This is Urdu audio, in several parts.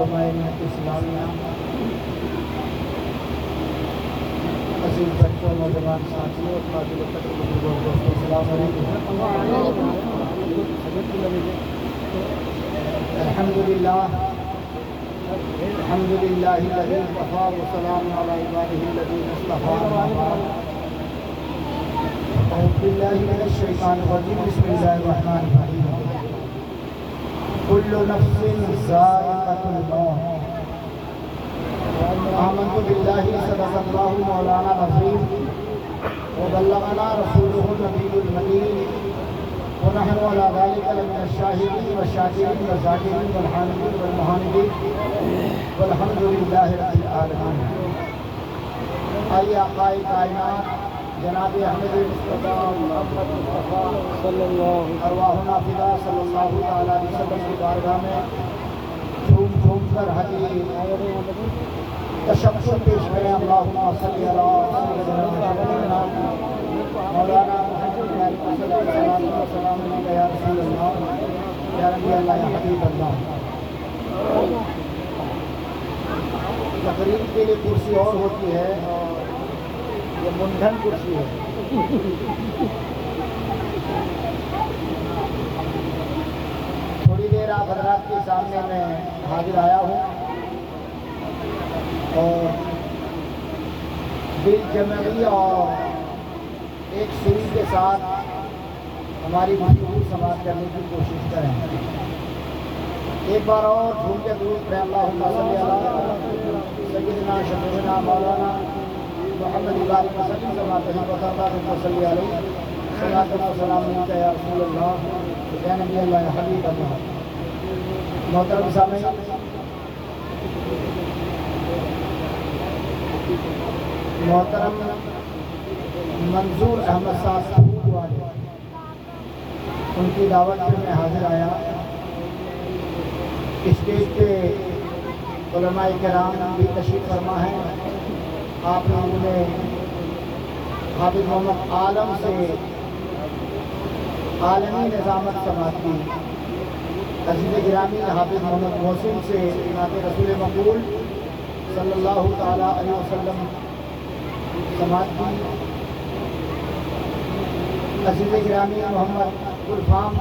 علماء ملت اسلامیہ، عزیز بچوں، نوجوان ساتھیوں، قابل قدر بزرگوں، دوستوں، السلام علیکم۔ الحمدللہ الذی اصطفیٰ وسلام علی عبادہ الذین اصطفیٰ۔ اعوذ باللہ من الشیطان الرجیم، بسم اللہ الرحمن الرحیم۔ کل نفس ذائقۃ الموت، آمنت باللہ صدق اللہ مولانا العظیم وبلغنا رسولہ النبی الامین ونحن علی ذلک لمن الشاہدین والشاکرین والذاکرین والحامدین والمحامدین والحمد للہ رب العالمین۔ آئیے آقائے کائنات جناب احمد مصطفیٰ محمد مصطفیٰ صلی اللہ ارواحنا فدا صلی اللہ تعالیٰ علیہ وسلم کی بارگاہ میں جھوم جھوم کر حدیث تشکر پیش کریں۔ اللہم صلی علی سیدنا مولانا محمد صلی اللہ علیہ وسلم یا رسول اللہ یا نبی اللہ یا حبیب اللہ۔ تقریر کے لیے کرسی اور ہوتی ہے، یہ منڈھن کرسی ہے۔ تھوڑی دیر آپ حضرات کے سامنے میں حاضر آیا ہوں اور دل جمعی اور ایک سری کے ساتھ ہماری گفتگو سماعت کرنے کی کوشش کریں۔ ایک بار اور جھوم کے درود پڑھیں۔ اللہم صلی علی سیدنا شفیعنا مولانا محمد بارک وسلم کما تحب و صلی علیہ صلاۃ و سلام علیک یا رسول اللہ یا نبی اللہ یا حبیب اللہ۔ محترم سامعین، محترم منظور احمد صاحب والے، ان کی دعوت پہ میں حاضر آیا۔ اسٹیج پہ علماء کرام بھی تشریف فرما ہے۔ آپ لوگوں نے حافظ محمد عالم سے عالمی نظامت سماعت کی، عزیز گرامی حافظ محمد محسن سے نعت رسول مقبول صلی اللہ تعالیٰ علیہ وسلم سماعت کی، عزیز گرامی محمد گلفام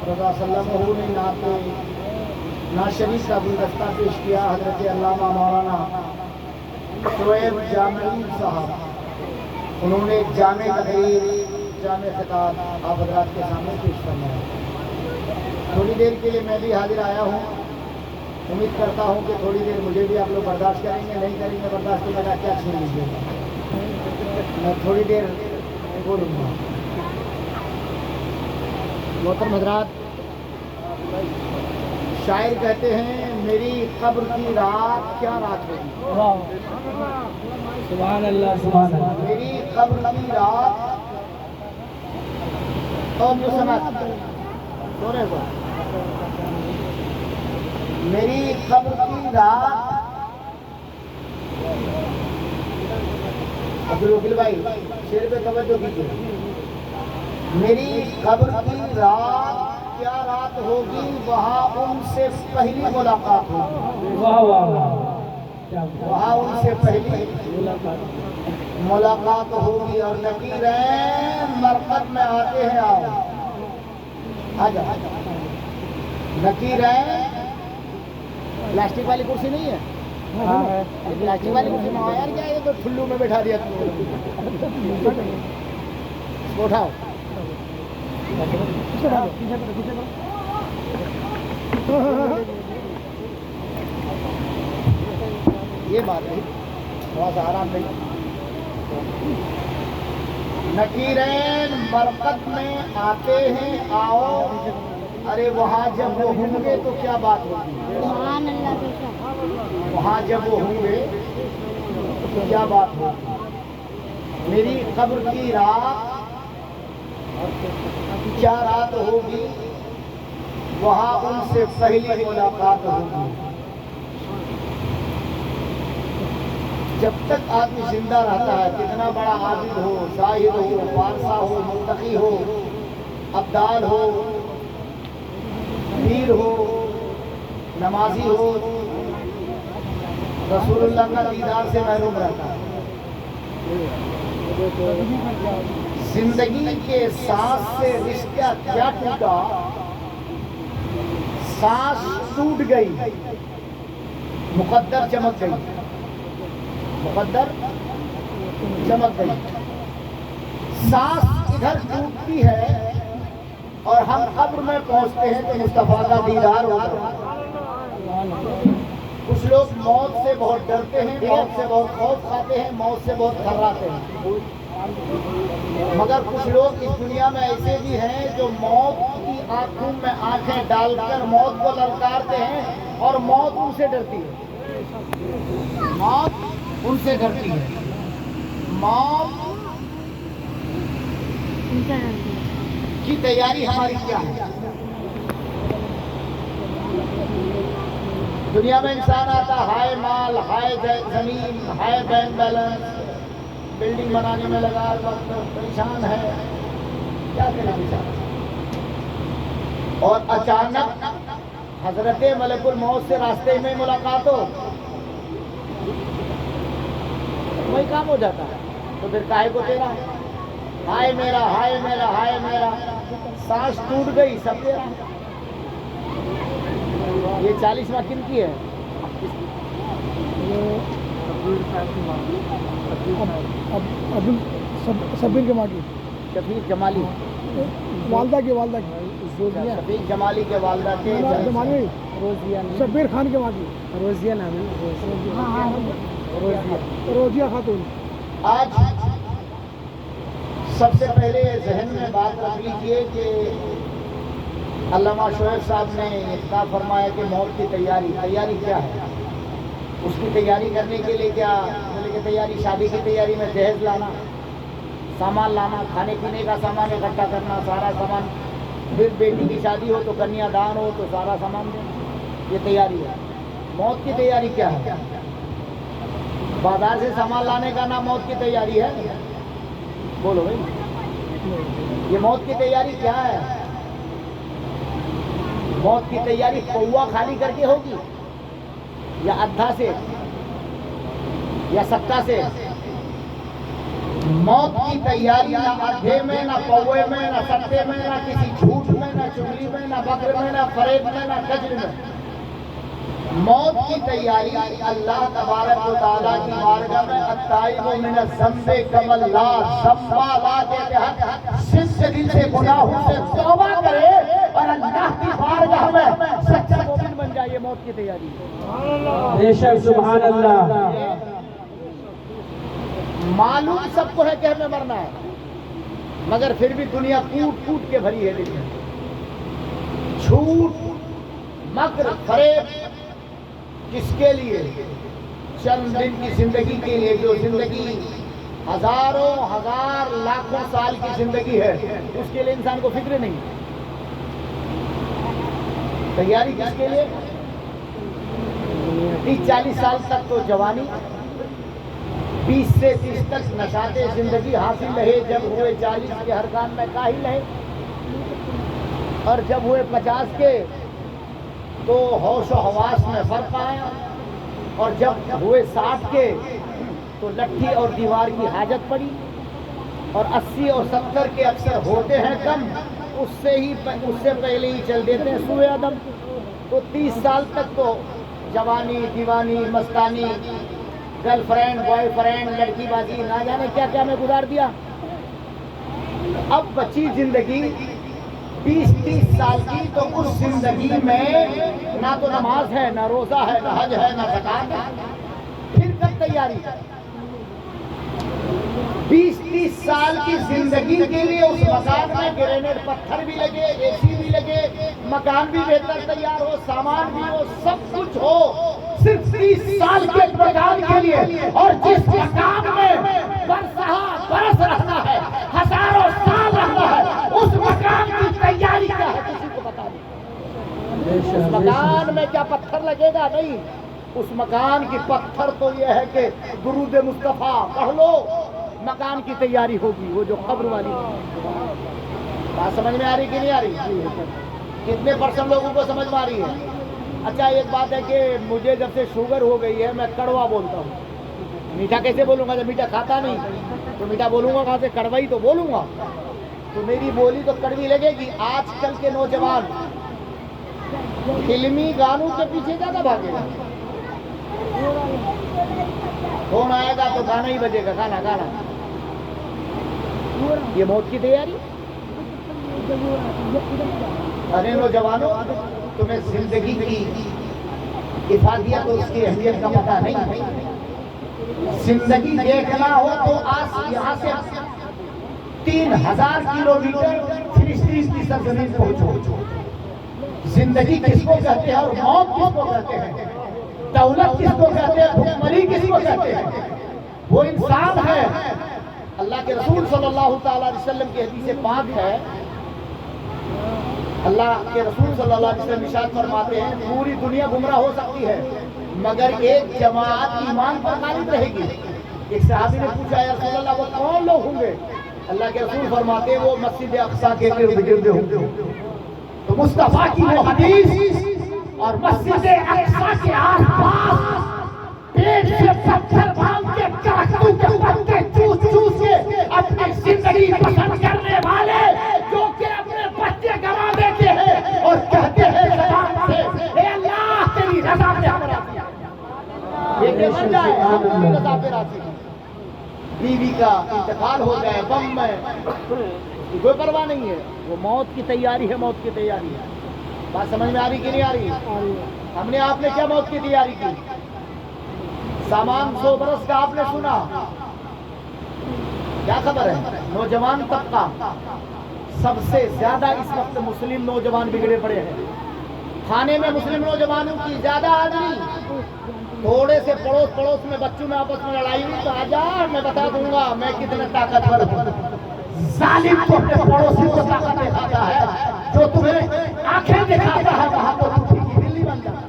رضا صلی اللہ علیہ وسلم نے نعت شریف کا گلدستہ پیش کیا۔ حضرت علامہ مولانا شعیب جامعی صاحب، انہوں نے ایک جامع تقریر، جامع خطاب آپ حضرات کے سامنے پیش فرمایا۔ تھوڑی دیر کے لیے میں بھی حاضر آیا ہوں، امید کرتا ہوں کہ تھوڑی دیر مجھے بھی آپ لوگ برداشت کریں گے، نہیں کریں گے برداشت کے بجائے کیا چھین لیجیے گا، میں تھوڑی دیر بولوں گا۔ محترم حضرات، شاعر کہتے ہیں میری قبر کی رات کیا رات ہوگی، سبحان اللہ سبحان اللہ۔ میری قبر کی رات اور میری قبر کی رات، عبدالوکیل بھائی شیر پہ توجہ کیجیے، میری قبر کی رات کیا رات ہوگی، وہاں ان سے پہلی ملاقات ہوگی، واہ واہ واہ، وہاں ان سے پہلی ملاقات ہوگی۔ اور نکیرین مرقد میں آتے ہیں، آؤ آجا، نکیرین پلاسٹک والی کرسی نہیں ہے، پلاسٹک والی کرسی میں آؤ یار، کیا یہ تو ٹھلو میں بیٹھا دیا تم، اٹھاؤ۔ یہ بات ہے، تھوڑا سا آرام نہیں۔ نکیرین مرقد میں آتے ہیں، آؤ، ارے وہاں جب وہ ہوں گے تو کیا بات ہوگی، وہاں جب وہ ہوں گے تو کیا بات ہوگی۔ میری قبر کی رات کیا رات ہوگی، وہاں ان سے پہلی ملاقات ہوگی۔ جب تک آدمی زندہ رہتا ہے، کتنا بڑا عابد ہو، زاہد ہو، وارثہ ہو، متقی ہو، ابدال ہو، پیر ہو، نمازی ہو، رسول اللہ کا دیدار سے محروم رہتا ہے. زندگی کے سانس سے رشتہ کیا ٹوٹا, سانس ٹوٹ گئی, مقدر چمک گئی, مقدر چمک گئی. سانس ادھر ٹوٹتی ہے اور ہم قبر میں پہنچتے ہیں تو مصطفیٰ کا دیدار ہوتا ہے. کچھ لوگ موت سے بہت ڈرتے ہیں, موت سے بہت خوف کھاتے ہیں, موت سے بہت تھراتے ہیں, مگر کچھ لوگ اس دنیا میں ایسے بھی ہیں جو موت کی آنکھوں میں آنکھیں ڈال کر موت کو للکارتے ہیں اور موت ان سے ڈرتی ہے, موت ان سے ڈرتی ہے. موت کی تیاری ہماری کیا ہے؟ دنیا میں انسان آتا, ہائے مال, ہائے زمین, ہائے بینک بیلنس, بلڈنگ بنانے میں لگا, وقت پریشان ہے, کیا کرے بیچارہ. اور اچانک حضرت ملک الموت سے راستے میں ملاقات ہو, وہی کام ہو جاتا ہے. تو پھر کاہے کو تیرا, ہائے میرا, ہائے میرا, ہائے میرا, سانس ٹوٹ گئی, سب تیرا. یہ 40واں کن کی ہے؟ شبیر جمالی, شفیق جمالی, والدہ کی, والدہ کی شفیق جمالی کے والدہ کے جمالی, روزیہ شبیر خان کے والدی, روزیہ نام ہے, روزیہ خاتون. آج سب سے پہلے ذہن میں بات رکھ لیجیے کہ علامہ شعیب صاحب نے خطاب فرمایا کہ موت کی تیاری کیا ہے. اس کی تیاری کرنے کے لیے کیا بولے کہ تیاری, شادی کی تیاری میں جہیز لانا, سامان لانا, کھانے پینے کا سامان اکٹھا کرنا, سارا سامان. پھر بیٹی کی شادی ہو تو کنیا دان ہو تو سارا سامان دینا, یہ تیاری ہے. موت کی تیاری کیا ہے؟ بازار سے سامان لانے کا نام موت کی تیاری ہے؟ بولو بھائی, یہ موت کی تیاری کیا ہے؟ موت کی تیاری پوا خالی کر کے ہوگی, یا ادھا سے, یا سکا سے؟ موت کی تیاری نہ ادھے میں, نہ پوے میں, نہ سکے میں, نہ کسی جھوٹ میں, نہ چگلی میں, نہ بکر میں, نہ فریب میں, نہ کجر میں. موت کی تیاری اللہ تبارک و تعالیٰ کی بارگاہ میں التائب من الذنب کمن لا ذنب لا کے تحت صدق دل سے گناہوں سے توبہ کرے اور اللہ کی بارگاہ میں سچا مومن بن جائے. یہ موت کی تیاری ہے. بے شک, سبحان اللہ. معلوم سب کو ہے کہ ہمیں مرنا ہے, مگر پھر بھی دنیا کوٹ کوٹ کے بھری ہے دل میں. جھوٹ, مکر, فریب, کس کے لیے؟ چند دن کی زندگی کے لیے. جو زندگی ہزاروں ہزار لاکھوں سال کی زندگی ہے, اس کے لیے انسان کو فکر نہیں. تیاری کس کے لیے؟ 30-40 سال تک تو جوانی, 20 سے 30 تک نشاط زندگی حاصل رہے, جب ہوئے 40 کے ہر کام میں کاہل رہے, اور جب ہوئے 50 کے تو ہوش و حواس میں فرق آیا, اور جب ہوئے 60 کے تو لٹھی اور دیوار کی حاجت پڑی, اور 80 اور 70 کے اکثر ہوتے ہیں کم, اس سے پہلے ہی چل دیتے ہیں سوئے عدم. تو 30 سال تک تو جوانی, دیوانی, مستانی, گرل فرینڈ, بوائے فرینڈ, لڑکی بازی, نہ جانے کیا کیا میں گزار دیا. اب بچی زندگی 20-30 سال کی, تو اس زندگی میں نہ تو نماز ہے, نہ روزہ ہے, نہ حج ہے, نہ زکات ہے. پھر کب تیاری؟ 20-30 سال کی زندگی کے لیے اس مکان میں گرینیڈ پتھر بھی لگے, اے سی بھی لگے, مکان بھی بہتر تیار ہو, سامان بھی ہو, سب کچھ ہو, صرف 30 سال کے مکان کے لیے. اور جس مکان میں برس رہنا ہے, ہزاروں سال رہنا ہے, اس مکان کی تیاری کیا ہے کسی کو بتا نہیں. اس مکان میں کیا پتھر لگے گا؟ نہیں. اس مکان کی پتھر تو یہ ہے کہ درود مصطفیٰ پڑھ لو, مکان کی تیاری ہوگی. وہ جو قبر والی بات سمجھ میں آ رہی کہ نہیں آ رہی؟ کتنے % لوگوں کو سمجھ میں آ رہی ہے؟ اچھا ایک بات ہے کہ مجھے جب سے شوگر ہو گئی ہے میں کڑوا بولتا ہوں. میٹھا کیسے بولوں گا جب میٹھا کھاتا نہیں؟ تو میٹھا بولوں گا کہاں سے؟ کڑوا ہی تو بولوں گا. تو میری بولی تو کڑوی لگے گی. آج کل کے نوجوان فلمی گانوں کے پیچھے زیادہ بھاگے گا. فون آئے گا تو گانا ہی بجے گا. گانا گانا. یہ موت کی تیاری. ارے نوجوانوں تمہیں زندگی کی افادیت اور اس کی اہمیت کا پتہ نہیں. زندگی دیکھنا ہو تو آج یہاں سے 3000 کلومیٹر فلسطین کی سرزمین پہنچو. زندگی کس کو کہتے ہیں اور موت کس کو کہتے ہیں؟ دولت کس کو کہتے ہیں؟ بھوکمری کس کو کہتے ہیں؟ وہ انسان ہے. اللہ کے رسول صلی اللہ تعالی علیہ وسلم کی حدیث پاک ہے. اللہ کے رسول صلی اللہ علیہ وسلم ارشاد فرماتے ہیں پوری دنیا گمراہ ہو سکتی ہے مگر ایک جماعت ایمان پر غالب رہے گی. ایک صحابی نے پوچھا یا رسول اللہ وہ کون لوگ ہوں گے؟ اللہ کے رسول فرماتے ہیں وہ مسجد اقصی کے ارد گرد ہوں گے. تو مصطفیٰ کی وہ حدیث اور مسجد اقصی کے آس پاس پیٹ سے پتھر باندھ کے کاٹوں کے پتے چوس چوس کے اپنی زندگی پسند کرنے والے جو کہ اپنے بچے گوا دیتے ہیں اور کہتے ہیں زبان سے اے اللہ تیری رضا پہ ہم راضی ہیں. بیٹے مر جائے ہم تیری رضا پہ راضی ہیں. بیوی کا انتقال ہو جائے غم میں کوئی پرواہ نہیں ہے. وہ موت کی تیاری ہے. موت کی تیاری ہے. بات سمجھ میں آ رہی کہ نہیں آ رہی؟ ہم نے آپ نے کیا موت کی تیاری کی؟ سامان 100 برس کا آپ نے سنا. کیا خبر ہے؟ نوجوان طبقہ سب سے زیادہ اس وقت مسلم نوجوان بگڑے پڑے ہیں. کھانے میں مسلم نوجوانوں کی زیادہ آدمی. تھوڑے سے پڑوس میں بچوں میں آپس میں لڑائی ہوئی تو آجا میں بتا دوں گا میں کتنا طاقتور ہوں. ظالم تو اپنے پڑوسی کو طاقت دکھاتا ہے. جو تمہیں آنکھیں دکھاتا ہے وہاں تو تم کی بلی بن جاتا ہے.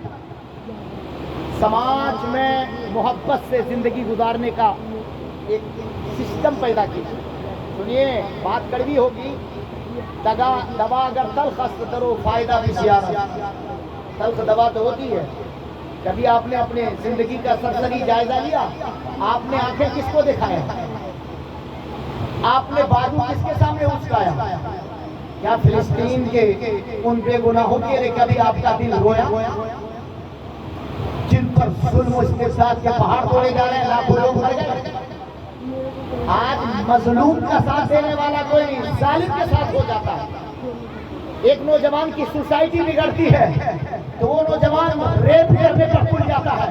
سماج میں محبت سے زندگی گزارنے کا ایک سسٹم پیدا کیا. سنیے بات کڑوی ہوگی. دوا اگر تلخ است درو فائدہ بھی زیادہ. تلخ دوا تو ہوتی ہے. کبھی آپ نے اپنے زندگی کا سرسری جائزہ لیا؟ آپ نے آنکھیں کس کو دکھایا؟ آپ نے بازو کس کے سامنے اچکایا؟ کیا فلسطین کے ان بے گناہوں کے لیے کبھی آپ کا دل رویا؟ جن پر ظلم و استبداد کے پہاڑ توڑے جا رہے ہیں لاکھوں لوگ مر گئے. آج مظلوم کا ساتھ دینے والا کوئی نہیں ظالم کے ساتھ ہو جاتا ہے. ایک نوجوان کی سوسائٹی بگڑتی ہے تو وہ نوجوان ریپ کرنے پر کھل جاتا ہے.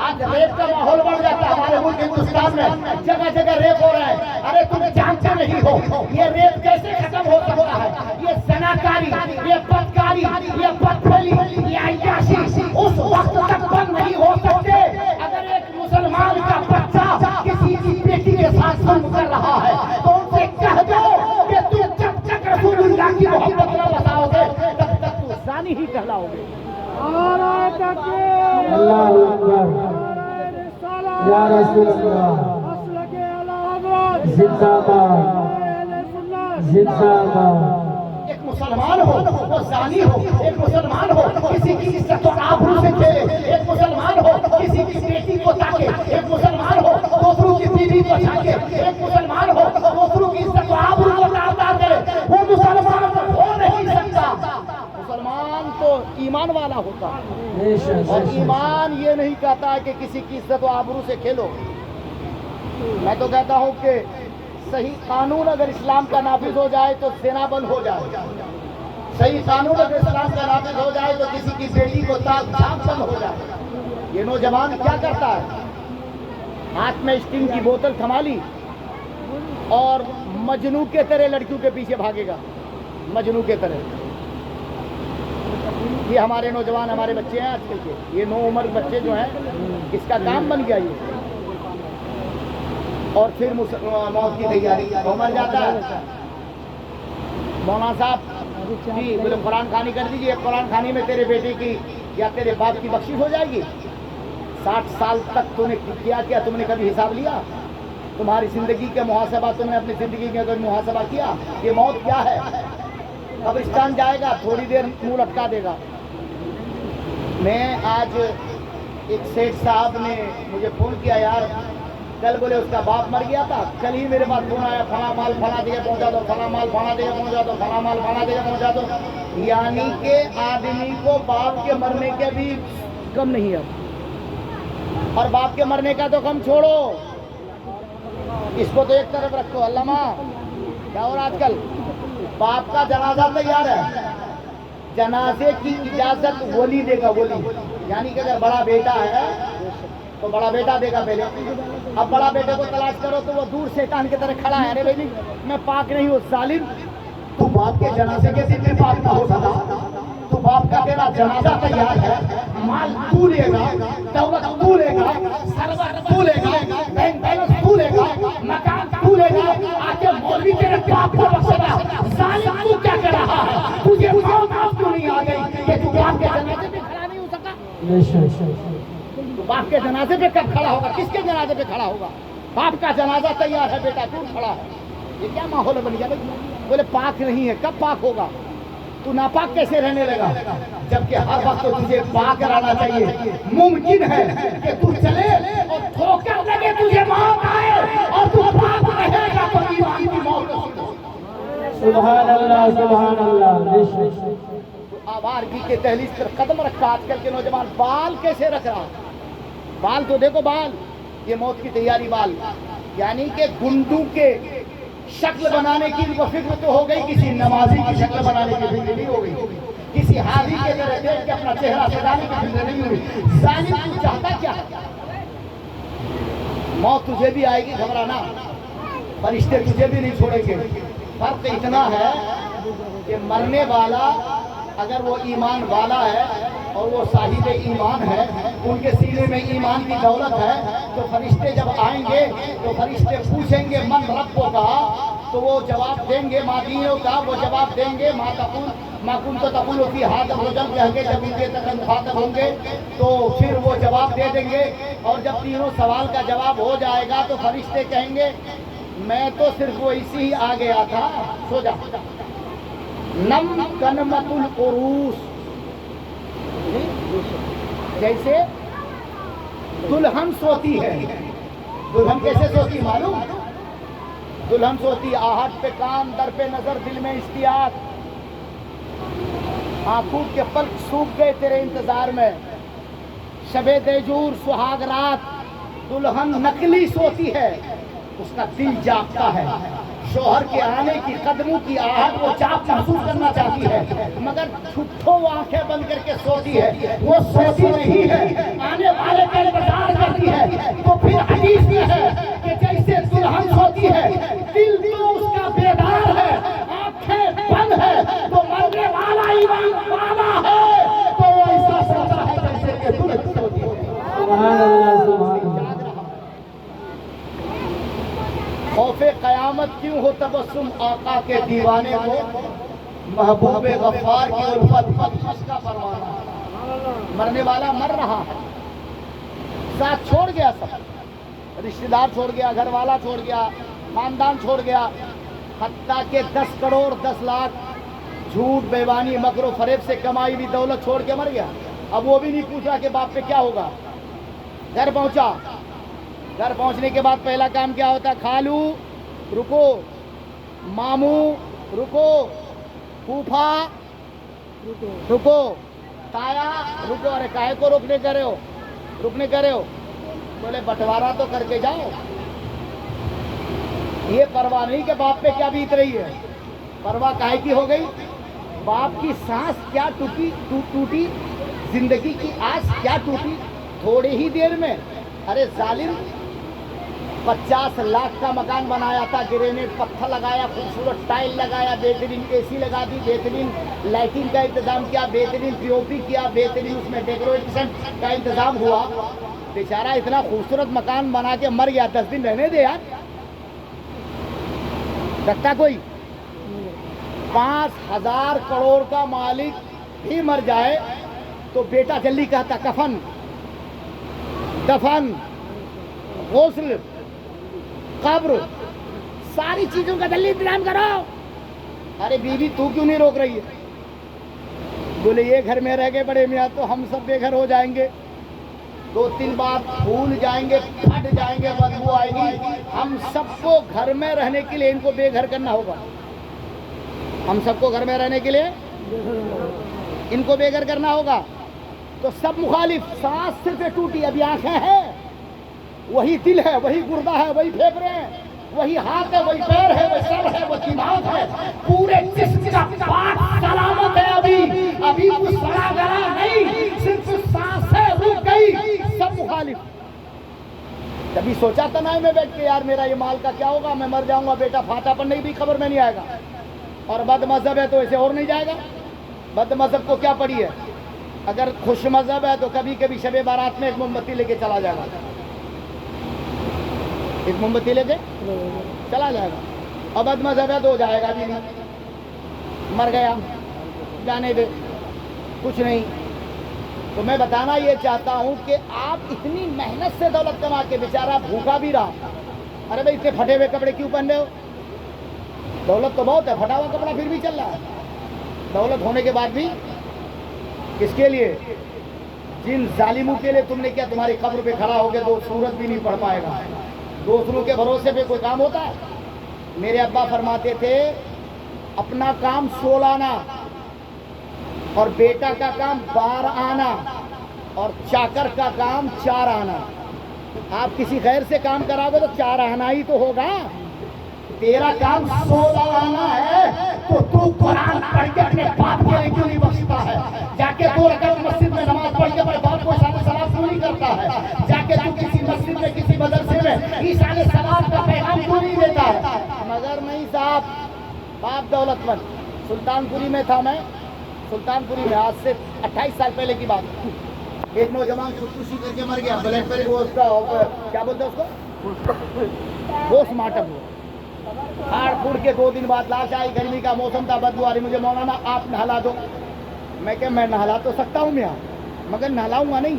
آج ریپ کا ماحول بڑھ جاتا ہے ہمارے ملک ہندوستان میں. جگہ جگہ ریپ ہو رہا ہے. ارے تم جانتے نہیں ہو یہ ریپ کیسے ختم ہو سکتا ہے؟ یہ زناکاری، یہ بدکاری، یہ بدپھیلی، یہ عیاشی اس وقت تک بند نہیں ہو سکتے اگر ایک مسلمان کا بچہ کسی کی بیٹی کے ساتھ ظلم کر رہا ہے تو ان سے کہہ دو کہ تم جب تک رسول اللہ کی محبت نہ بتاؤ گے تب تک تو زانی ہی کہلاؤ گے. اللہ اکبر یا رسول اللہ زندہ باد زندہ باد. ایک مسلمان ہو وہ زانی ہو. ایک مسلمان ہو کسی کی عزت و آبرو سے کھیلے. ایک مسلمان ہو کسی کی بیٹی کو تاکے. ایک مسلمان ہو دوسروں کی بیوی کو تاکے. ایک مسلمان ہو دوسروں کی عزت و آبرو کو تاکتا کرے. وہ مسلمان ہو نہیں سکتا. مسلمان تو ایمان والا ہوتا ہے اور ایمان یہ نہیں کہتا ہے کہ کسی کی عزت و آبرو سے کھیلو. میں تو کہتا ہوں کہ صحیح قانون اگر اسلام کا نافذ ہو جائے تو زنا بند ہو جائے. صحیح قانون اگر اسلام کا نافذ ہو جائے تو کسی کی بیٹی کو تاک جھانک بند ہو جائے. یہ نوجوان کیا کرتا ہے؟ ہاتھ میں اسٹنگ کی بوتل تھما لی اور مجنو کے طرح لڑکیوں کے پیچھے بھاگے گا. مجنو کے طرح. یہ ہمارے نوجوان ہمارے بچے ہیں آج کل کے. یہ نو عمر بچے جو ہیں اس کا کام بن گیا یہ. اور پھر موت کی تیاری. وہ مر جاتا ہے. مولانا صاحب جی بولے قرآن خوانی کر دیجیے. قرآن خوانی میں تیرے بیٹے کی یا تیرے باپ کی بخشش ہو جائے گی. 60 سال تک تم نے کیا تم نے کبھی حساب لیا؟ تمہاری زندگی کا محاسبہ تم نے اپنی زندگی کا کبھی محاسبہ کیا؟ یہ موت کیا ہے؟ قبرستان جائے گا تھوڑی دیر منہ لٹکا دے گا. میں آج ایک سیٹ صاحب نے مجھے فون کیا، یار کل بولے اس کا باپ مر گیا تھا، کل ہی میرے پاس فون آیا، فلاں مال فلاں جگہ پہنچا دو، فلاں مال فلاں جگہ پہنچا دو، فلاں مال فلاں جگہ پہنچا دو. یعنی کہ آدمی کو باپ کے مرنے کے بھی کم نہیں ہے. اور باپ کے مرنے کا تو کم چھوڑو، اس کو تو ایک طرف رکھو. علامہ کیا ہو رہا آج کل؟ باپ کا جنازہ تیار ہے، جنازے کی اجازت ولی دے گا. ولی یعنی کہ اگر بڑا بیٹا ہے تو بڑا بیٹا دے گا پہلے. اب بڑا بیٹے کو تلاش کرو تو وہ دور شیطان کی طرح کھڑا ہے، ارے بھائی میں پاک نہیں ہوں. ظالم، تو باپ کے جنازے کے دن میں پاک نہ ہو سکا تو باپ کا تیرا جنازہ تیار ہے، مال تو لے گا، دولت تو لے گا، ثروت تو لے گا، بینک بیلنس تو لے گا، مکان تو لے گا. آگے مولوی تیرے باپ کو بخشے گا. ظالم تو کیا کر رہا ہے؟ تجھے موت آپ کیوں نہیں آ گئی کہ تو باپ کے جنازے پہ کھڑا نہیں ہو سکا؟ تو باپ کے جنازے پہ کب کھڑا ہوگا؟ کس کے جنازے پہ کھڑا ہوگا؟ باپ کا جنازہ تیار ہے، بیٹا تو کھڑا ہے. یہ کیا ماحول بن گیا بھائی؟ بولے پاک نہیں ہے، کب پاک ہوگا؟ تو ناپاک کیسے رہنے لگا؟ جبکہ ہر وقت تجھے پاک رہنا چاہیے. ممکن ہے کہ تو چلے اور ٹھوکر لگے، تجھے موت آئے اور تو پاک رہے گا تو ایمان کی موت ہو. سبحان اللہ سبحان اللہ. آوارگی کے دہلیز پر قدم رکھا. آج کل کے نوجوان بال کیسے رکھ رہا؟ بال تو دیکھو، بال یہ موت کی تیاری. بال یعنی کہ گنڈو کے شکل بنانے کی ان کو فکر تو ہو گئی، کسی نمازی کی شکل بنانے کی فکر نہیں ہو گئی، کسی حاجی کے طرح دیکھ کے اپنا چہرہ سجانے کی فکر نہیں ہوئی. ظالم تو چاہتا کیا؟ موت تجھے بھی آئے گی، گھبرانا. فرشتے تجھے بھی نہیں چھوڑیں گے. فرق اتنا ہے کہ مرنے والا اگر وہ ایمان والا ہے اور وہ صاحب ایمان ہے، ان کے سینے میں ایمان کی دولت ہے، تو فرشتے جب آئیں گے تو فرشتے پوچھیں گے من ربوں کا، تو وہ جواب دیں گے. مادیوں کا وہ جواب دیں گے ما کنت تقول فی ھذا الرجل، کہہ کے جب ان کے تک مخاطب ہوں گے تو پھر وہ جواب دے دیں گے. اور جب تینوں سوال کا جواب ہو جائے گا تو فرشتے کہیں گے میں تو صرف وہ اسی ہی آ گیا تھا، سو جا. نم کنمت العروس، جیسے دلہن سوتی ہے. دلہن کیسے سوتی معلوم؟ دلہن سوتی آہٹ پہ کان، در پہ نظر، دل میں اشتیاق. آنکھوں کے پلک سوکھ گئے تیرے انتظار میں. شب دیجور سہاگ رات دلہن نقلی سوتی ہے، اس کا دل جاگتا ہے. شوہر کے آنے کی قدموں کی آہٹ وہ جاگ محسوس کرنا چاہتی ہے، مگر چھٹو وہ آنکھیں بند کر کے سوتی ہے. وہ سوتی نہیں ہے، آنے والے کا انتظار کرتی ہے. تو پھر حدیث میں ہے کہ جیسے دلہن سوتی ہے، دل تو اس کا بیدار ہے، آنکھیں بند ہے، تو مرنے والا ایمان والا ہے تو وہ ایسا سوتا ہے جیسے کہ دلہن سوتی ہے. سبحان اللہ سبحان اللہ. خوف قیامت کیوں ہو تبسم آقا کے دیوانے کو، محبوب غفار کی الفت بخش کا پروانہ. مرنے والا مر رہا ہے، ساتھ چھوڑ گیا، سب رشتہ دار چھوڑ گیا، گھر والا چھوڑ گیا، خاندان چھوڑ گیا، حتیٰ کہ 10 کروڑ 10 لاکھ جھوٹ بیوانی مکر و فریب سے کمائی ہوئی دولت چھوڑ کے مر گیا. اب وہ بھی نہیں پوچھ رہا کہ باپ پہ کیا ہوگا. گھر پہنچا، گھر پہنچنے کے بعد پہلا کام کیا ہوتا؟ خالو رکو، ماموں رکو، پھوپھا رکو، تایا رکو. ارے کاہے کو روکنے کر رہے ہو؟ رکنے کر رہے ہو؟ بولے بٹوارا تو کر کے جاؤ. یہ پرواہ نہیں کہ باپ پہ کیا بیت رہی ہے، پرواہ کاہے کی ہو گئی؟ باپ کی سانس کیا ٹوٹی، زندگی کی آس کیا ٹوٹی تھوڑی ہی دیر میں. ارے ظالم، 50 لاکھ کا مکان بنایا تھا، گرینیٹ پتھر لگایا، خوبصورت ٹائل لگایا، بہترین اے سی لگا دی، بہترین لائٹنگ کا انتظام کیا، بہترین پی او پی کیا، بہترین اس میں ڈیکوریشن کا انتظام ہوا. بیچارہ اتنا خوبصورت مکان بنا کے مر گیا، 10 دن رہنے دے یار. رکھتا کوئی؟ 5000 کروڑ کا مالک بھی مر جائے تو بیٹا جلدی کہتا کفن، دفن، غسل، قبر، ساری چیزوں کا جلدی انتظام کرو. ارے بیوی تو کیوں نہیں روک رہی ہے؟ بولے یہ گھر میں رہ گئے بڑے میاں تو ہم سب بے گھر ہو جائیں گے، 2-3 بار پھول جائیں گے، پھٹ جائیں گے، بدبو آئے گی، ہم سب کو گھر میں رہنے کے لیے ان کو بے گھر کرنا ہوگا، ہم سب کو گھر میں رہنے کے لیے ان کو بے گھر کرنا ہوگا۔ تو سب مخالف، سانس صرف ٹوٹی، ابھی آنکھیں ہیں، وہی دل ہے، وہی گردہ ہے، وہی پھیپھڑے ہیں، وہی ہاتھ ہے، وہی پیر ہے، وہی سر ہے، وہ دماغ ہے، پورے جسم کا پارٹ سلامت ہے، ابھی کچھ سڑا گلا نہیں، صرف سانسیں رک گئی، سب مخالف۔ کبھی سوچا تنہائی میں بیٹھ کے یار میرا یہ مال کا کیا ہوگا، میں مر جاؤں گا، بیٹا فاتح پڑھنے کی بھی خبر میں نہیں آئے گا، اور بد مذہب ہے تو اسے اور نہیں جائے گا۔ بد مذہب کو کیا پڑھی ہے؟ اگر خوش مذہب ہے تو کبھی کبھی شب بارات میں ایک موم بتی لے کے چلا جائے گا، ایک موم بتی لے کے چلا جائے گا، اور بد مذہب ہے تو جائے گا بھی نہیں، مر گیا، جانے دے، کچھ نہیں۔ تو میں بتانا یہ چاہتا ہوں کہ آپ اتنی محنت سے دولت کما کے بیچارہ بھوکا بھی رہا، ارے بھائی اتنے پھٹے ہوئے کپڑے کیوں پہن رہے ہو؟ دولت تو بہت ہے، پھٹا ہوا کپڑا پھر بھی چل رہا ہے، دولت ہونے کے بعد بھی کس کے لیے؟ جن ظالموں کے لیے تم نے کیا، تمہاری قبر پہ کھڑا ہو کے تو سورت بھی نہیں پڑھ پائے گا۔ دوسروں کے بھروسے پہ کوئی کام ہوتا ہے؟ میرے ابا فرماتے تھے اپنا کام 16 آنا، اور بیٹا کا کام 12 آنا، اور چاکر کا کام 4 آنا۔ آپ کسی غیر سے کام کراؤ گے تو 4 آنا ہی تو ہوگا، تیرا کام 16 آنا ہے، تو قرآن پڑھ کے اپنے باپ کے لیے کیوں نہیں بخشتا ہے؟ جا کے 2 رکعت مسجد میں نماز پڑھ کے اپنے باپ کو اشارے ثواب کیوں نہیں کرتا ہے؟ جا کے تو کسی مسجد میں کسی مدرسے میں اشارے ثواب کا پیغام کیوں نہیں دیتا ہے؟ مگر نہیں صاحب، باپ دولت مند۔ سلطان پوری میں تھا میں، سلطان پوری میں آج سے 28 سال پہلے کی بات، ایک نوجوان خودکشی کر کے مر گیا، بلڈ پریشر وہ اس کا کیا بولتے ہیں اس کو، پوسٹ مارٹم ہوا، ہاڑ پھوڑ کے 2 دن بعد لاش آئی، گرمی کا موسم تھا، بدبو آ رہی، مجھے مولانا آپ نہلا دو۔ میں کہ میں نہلا تو سکتا ہوں میاں، مگر نہلاؤں گا نہیں،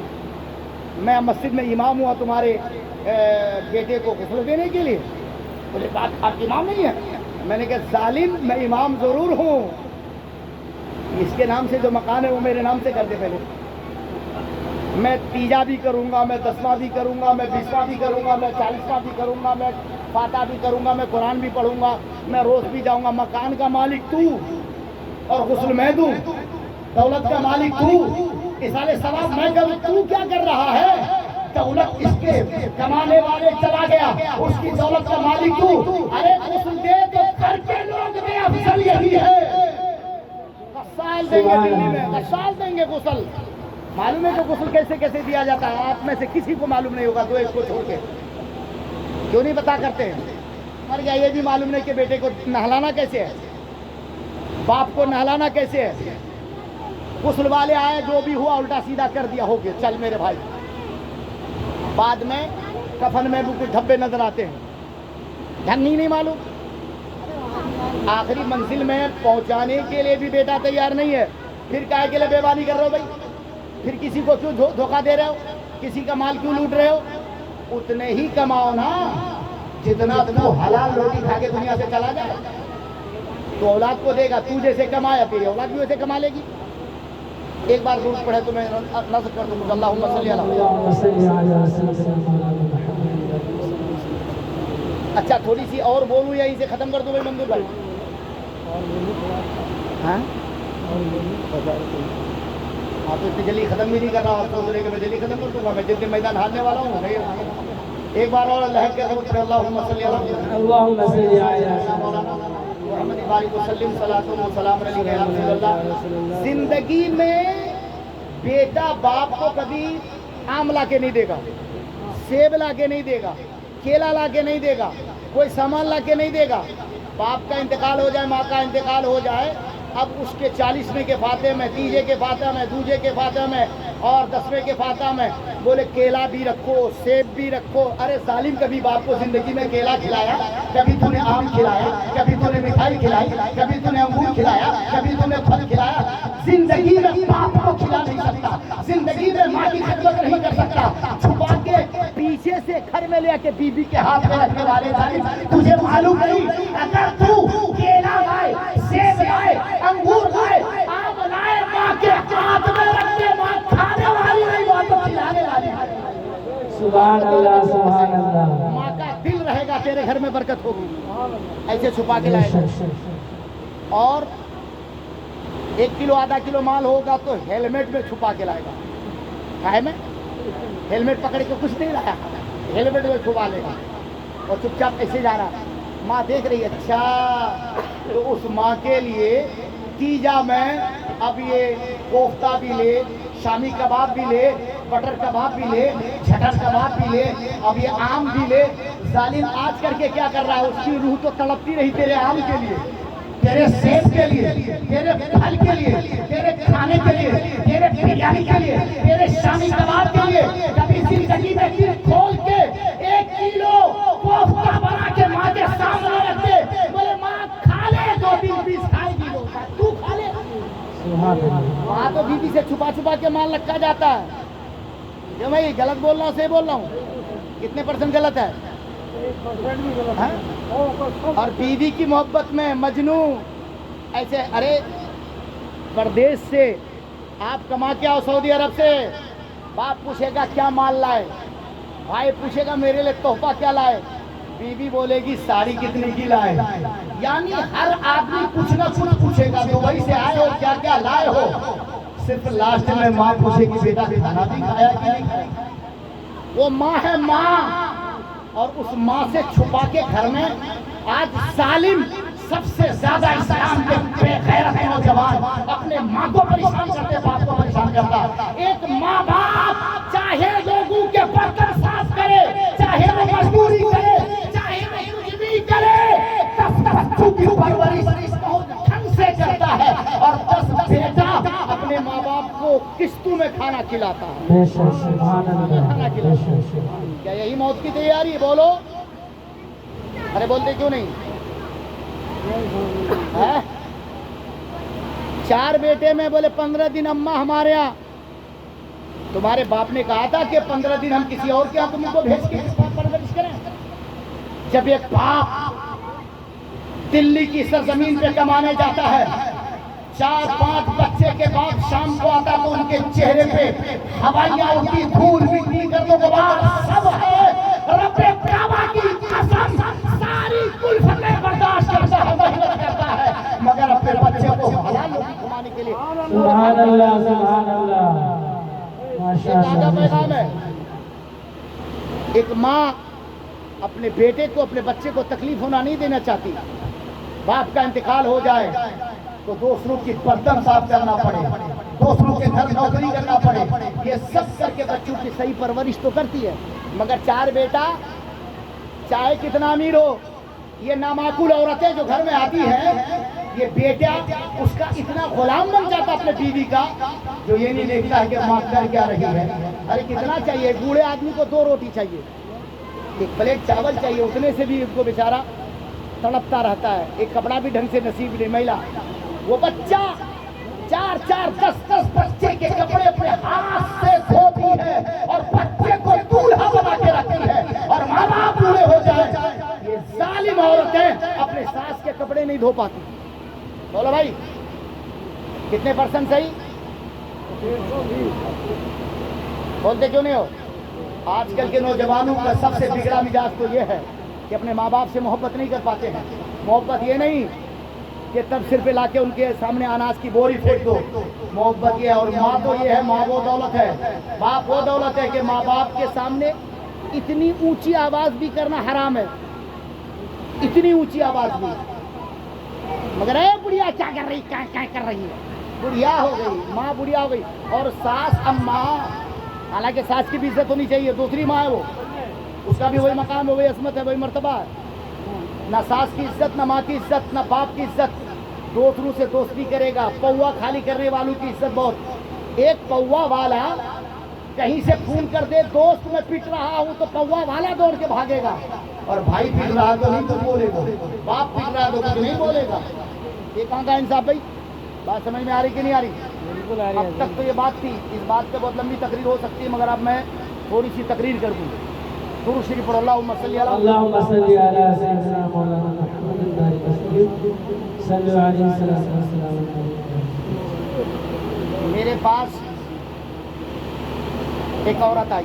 میں مسجد میں امام ہوا تمہارے بیٹے کو غسل دینے کے لیے۔ بولے بات آپ امام نہیں ہے؟ میں نے کہا ظالم، میں امام ضرور ہوں، اس کے نام سے جو مکان ہے وہ میرے نام سے کر دے پہلے، میں 3 بھی کروں گا، میں 10واں بھی کروں گا، میں 20واں بھی کروں گا، میں 40واں بھی کروں گا، میں فاتحہ بھی کروں گا، میں قرآن بھی پڑھوں گا، میں روز بھی جاؤں گا۔ مکان کا مالک تو اور غسل میں دوں، دولت کا مالک تو، اصالے ثواب میں کروں، تو کیا کر رہا ہے؟ دولت اس کے کمانے والے چلا گیا، اس کی دولت کا مالک تو، ارے غسل دے تو گھر کے لوگ دے، افضل یہی ہے۔ غسال دیں گے دلی میں، غسال دیں گے غسل، معلوم ہے کہ غسل کیسے کیسے دیا جاتا ہے؟ آپ میں سے کسی کو معلوم نہیں ہوگا، 2-1 کو چھوڑ کے، کیوں نہیں پتا کرتے ہیں؟ مر گیا، یہ بھی معلوم نہیں کہ بیٹے کو نہلانا کیسے ہے، باپ کو نہلانا کیسے ہے۔ غسل والے آئے، جو بھی ہوا الٹا سیدھا کر دیا، ہو گیا، چل میرے بھائی۔ بعد میں کفن میں بھی کچھ دھبے نظر آتے ہیں، ڈھنگ ہی نہیں معلوم، آخری منزل میں پہنچانے کے لیے بھی بیٹا تیار نہیں ہے، پھر کاہے کے لیے بےمانی کر رہے ہو بھائی؟ پھر کسی کو کیوں دھوکہ دے رہے ہو؟ کسی کا مال کیوں لوٹ رہے ہو؟ اتنے ہی کماؤ نا جتنا تو حلال روٹی کھا کے دنیا سے چلا جائے، تو اولاد کو دے گا، تو جیسے کمایا تیری اولاد بھی ویسے کما لے گی۔ ایک بار درود پڑھے تو میں نظر کر دوں، اللہم صلی علی۔ اچھا تھوڑی سی اور بولوں یا اسے ختم کر دوں بھائی منظور بھائی؟ ہاں تو اتنی جلدی ختم بھی نہیں کر رہا، آپ سوچ رہے کہ میں جلدی ختم کر دوں گا، میں جتنے میدان ہارنے والا ہوں ایک بار اور لہب کے ضرور کرے، اللہم صلی علی اللہم صلی علی محمد بارک وسلم، صلاۃ و سلام علیک یا رسول اللہ۔ زندگی میں بیٹا باپ کو کبھی آم لا کے نہیں دے گا، سیب لا کے نہیں دے گا، کیلا لا کے نہیں دے گا، کوئی سامان لا کے نہیں دے گا۔ باپ کا انتقال ہو جائے، ماں کا انتقال ہو جائے، اب اس کے 40ویں کے فاتح میں، 30 کے فاتح میں، دوجے کے فاتح میں اور 10ویں کے فاتح میں بولے کیلا بھی رکھو، سیب بھی رکھو۔ ارے ظالم، کبھی باپ کو زندگی میں کیلا کھلایا؟ کبھی تو نے آم کھلایا؟ کبھی تو نے مٹھائی کھلائی؟ کبھی تو نے انگور کھلایا؟ کبھی تو نے پھل کھلایا؟ زندگی میں باپ کو کھلا نہیں سکتا، زندگی میں ماں کی خدمت نہیں کر سکتا، چھپا کے پیچھے سے گھر میں لے کے بیوی کے ہاتھ میں رکھنے والے ظالم، تجھے معلوم نہیں اگر تو کیلا لائے، سیب لائے، انگور لائے، آم لائے، ماں کے سبحان اللہ سبحان اللہ ماں کا دل رہے گا تیرے گھر میں برکت ہوگی. ایسے چھپا کے لائے گا. اور 1 کلو آدھا کلو مال ہوگا تو ہیلمٹ میں چھپا کے لائے گا. کہے میں ہیلمٹ پکڑ کے کچھ نہیں لایا, ہیلمٹ میں چھپا لے گا اور چپ چاپ ایسے جا رہا. ماں دیکھ رہی ہے, اچھا تو اس ماں کے لیے تیجا میں اب یہ کوفتہ بھی لے, شامی کباب بھی لے, بٹر کباب بھی لے, جھٹر کباب بھی لے, اب یہ آم بھی لے. ظالم آج کر کے کیا کر رہا ہے, اس کی روح تو تڑپتی رہی تیرے آم کے لیے, تیرے سیب کے لیے, تیرے پھل کے لیے, تیرے کھانے کے لیے, تیرے بریانی کے لیے, تیرے شامی کباب کے لیے. کبھی زندگی میں دل کھول کے 1 کلو کوفتہ بنا کے ماں کے سامنے رکھتے, بولے ماں کھا لے, 2-3 پیس کھائے گی, تو کھا لے. وہاں تو بیوی سے چھپا چھپا کے مال رکھا جاتا ہے. کہ بھائی غلط بول رہا ہوں, صحیح بول رہا ہوں, کتنے % غلط ہے؟ اور بیوی کی محبت میں مجنو ایسے, ارے پردیش سے آپ کما کے آؤ سعودی عرب سے, باپ پوچھے گا کیا مال لائے, بھائی پوچھے گا میرے لیے تحفہ کیا لائے, بیوی بولے گی ساڑی کتنے کی لائے. یعنی ہر آدمی کچھ نہ کچھ پوچھے گا, دبئی سے آئے ہو کیا کیا لائے ہو. صرف لاسٹ میں ماں پوچھے گی بیٹا کھانا بھی کھایا کہ نہیں کھایا. وہ ماں ہے ماں, اور اس ماں سے چھپا کے گھر میں آج ظالم سب سے زیادہ اسلام کے بے غیرت نوجوان اپنے ماں کو پریشان کرتے, باپ کو پریشان کرتا. ایک ماں باپ چاہے لوگوں کے برتن صاف کرے, چاہے وہ مزدوری کرے, چاہے وہ کچھ بھی کرے, 10 بچوں کی پرورش بہت ڈھنگ سے کرتا ہے, اور 10 بیٹا اپنے ماں باپ کو قسطوں میں کھانا کھلاتا ہے. کھانا کھلاتا ہے. کیا یہی موت کی تیاری ہے؟ بولو, ارے بولتے کیوں نہیں؟ 4 بیٹے میں بولے 15 دن اماں ہمارے یہاں. تمہارے باپ نے کہا تھا کہ 15 دن ہم کسی اور کے یہاں تم کو بھیج کے پرورش کریں. جب ایک باپ دلی کی سرزمین پہ کمانے جاتا ہے, 4-5 بچے کے بعد شام کو آتا تو ان کے چہرے پہ ہوائیاں اڑتی, دھول مٹی, گرد و غبار سب ہے. رب کعبہ کی قسم ساری کلفتیں برداشت کرتا ہے, محنت کرتا ہے, مگر اپنے بچے کو حلال روٹی کھلانے کے لیے. سبحان اللہ سبحان اللہ ماشاءاللہ پیغام ہے. ایک ماں اپنے بیٹے کو, اپنے بچے کو تکلیف ہونا نہیں دینا چاہتی. باپ کا انتقال ہو جائے تو دوسروں کی برتن صاف کرنا پڑے, دوسروں کے گھر نوکری کرنا پڑے, یہ سب کر کے بچوں کی صحیح پرورش تو کرتی ہے. مگر 4 بیٹا چاہے کتنا امیر ہو, یہ نامعقول عورتیں جو گھر میں آتی ہیں, یہ بیٹا اس کا اتنا غلام بن جاتا اپنے بیوی کا, جو یہ نہیں دیکھتا ہے کہ ماں کر کیا رہی ہے. ارے کتنا چاہیے, بوڑھے آدمی کو 2 روٹی چاہیے, 1 پلیٹ چاول چاہیے, اتنے سے بھی ان کو بیچارہ تڑپتا رہتا ہے. ایک کپڑا بھی ڈھنگ سے نصیب نہیں. مہیلا وہ بچہ 4-4, 10-10 بچے کے کپڑے اپنے ہاتھ سے دھوتی ہے اور بچے کو دولہا بنا کے رکھتی ہے, اور ماں باپ بوڑھے ہو جائے. یہ ظالم عورتیں اپنے ساس کے کپڑے نہیں دھو پاتی. بولو بھائی کتنے % صحیح بولتے کیوں نہیں ہو؟ آج کل کے نوجوانوں کا سب سے بگڑا مزاج تو یہ ہے کہ اپنے ماں باپ سے محبت نہیں کر پاتے ہیں. محبت یہ نہیں کہ تب سر پہ لا کے ان کے سامنے اناج کی بوری پھینک دو, محبت یہ ہے. اور ماں تو یہ ہے, ماں وہ دولت ہے, باپ وہ دولت ہے کہ ماں باپ کے سامنے اتنی اونچی آواز بھی کرنا حرام ہے, اتنی اونچی آواز بھی. مگر اے بڑھیا کیا کر رہی, کیا کر رہی ہے, بڑھیا ہو گئی, ماں بڑھیا ہو گئی. اور ساس اماں, حالانکہ ساس کی بھی عزت ہونی چاہیے, دوسری ماں ہے وہ, اس کا بھی وہی مقام ہے, وہی عظمت ہے, وہی مرتبہ ہے. نہ ساس کی عزت, نہ ماں کی عزت, نہ باپ کی عزت. دوسروں سے دوستی کرے گا. پوا خالی کرنے والوں کی عزت بہت. ایک پوا والا کہیں سے فون کر دے, دوست میں پٹ رہا ہوں, تو پوا والا دوڑ کے بھاگے گا. اور بھائی پٹ رہا تو نہیں تو بولے گا, باپ پٹ رہا تو نہیں بولے گا. یہ کہاں کا انصاف بھائی؟ بات سمجھ میں آ رہی کہ نہیں آ رہی؟ بالکل آ رہی. اب تک تو یہ بات تھی, اس بات پہ بہت لمبی تقریر ہو سکتی ہے, مگر اب میں تھوڑی سی تقریر کر دوں. درود شریف پڑھو. اللہم صلی علی سیدنا مولانا محمد صلی اللہ علیہ وسلم. میرے پاس ایک عورت آئی,